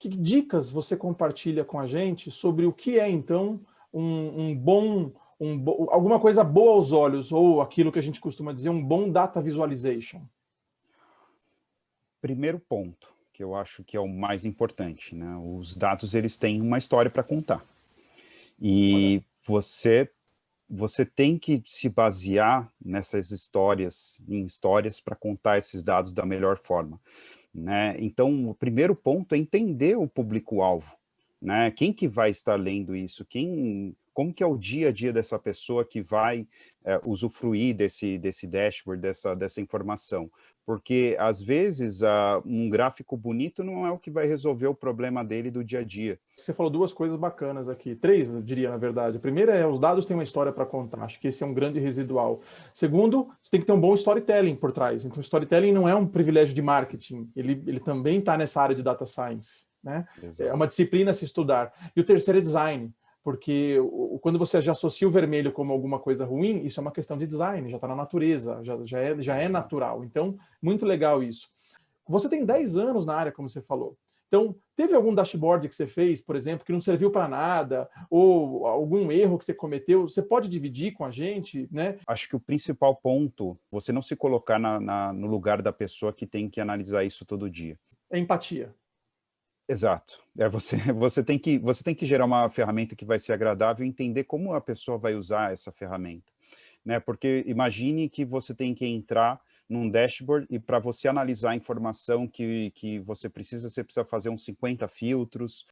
Que dicas você compartilha com a gente sobre o que é, então, alguma coisa boa aos olhos, ou aquilo que a gente costuma dizer, um bom data visualization? Primeiro ponto, que eu acho que é o mais importante, né? Os dados, eles têm uma história para contar. Olha, E você tem que se basear nessas histórias, em histórias, para contar esses dados da melhor forma, né? Então, o primeiro ponto é entender o público-alvo, né? Quem que vai estar lendo isso? Como que é o dia a dia dessa pessoa que vai usufruir desse dashboard, dessa informação? Porque, às vezes, um gráfico bonito não é o que vai resolver o problema dele do dia a dia. você falou duas coisas bacanas aqui, três, eu diria, na verdade. A primeira é, os dados têm uma história para contar, acho que esse é um grande residual. Segundo, você tem que ter um bom storytelling por trás. Então, storytelling não é um privilégio de marketing, ele também está nessa área de data science, né? É Exato. uma disciplina a se estudar. E o terceiro é design, porque quando você já associa o vermelho como alguma coisa ruim, isso é uma questão de design, já está na natureza, já é Exato. natural. Então, muito legal isso. Você tem 10 anos na área, como você falou. Então, teve algum dashboard que você fez, por exemplo, que não serviu para nada, ou algum erro que você cometeu? Você pode dividir com a gente, né? Acho que o principal ponto, você não se colocar no lugar da pessoa que tem que analisar isso todo dia. É empatia. Exato. Você tem que gerar uma ferramenta que vai ser agradável e entender como a pessoa vai usar essa ferramenta, né? Porque imagine que você tem que entrar num dashboard e para você analisar a informação que você precisa fazer uns 50 filtros,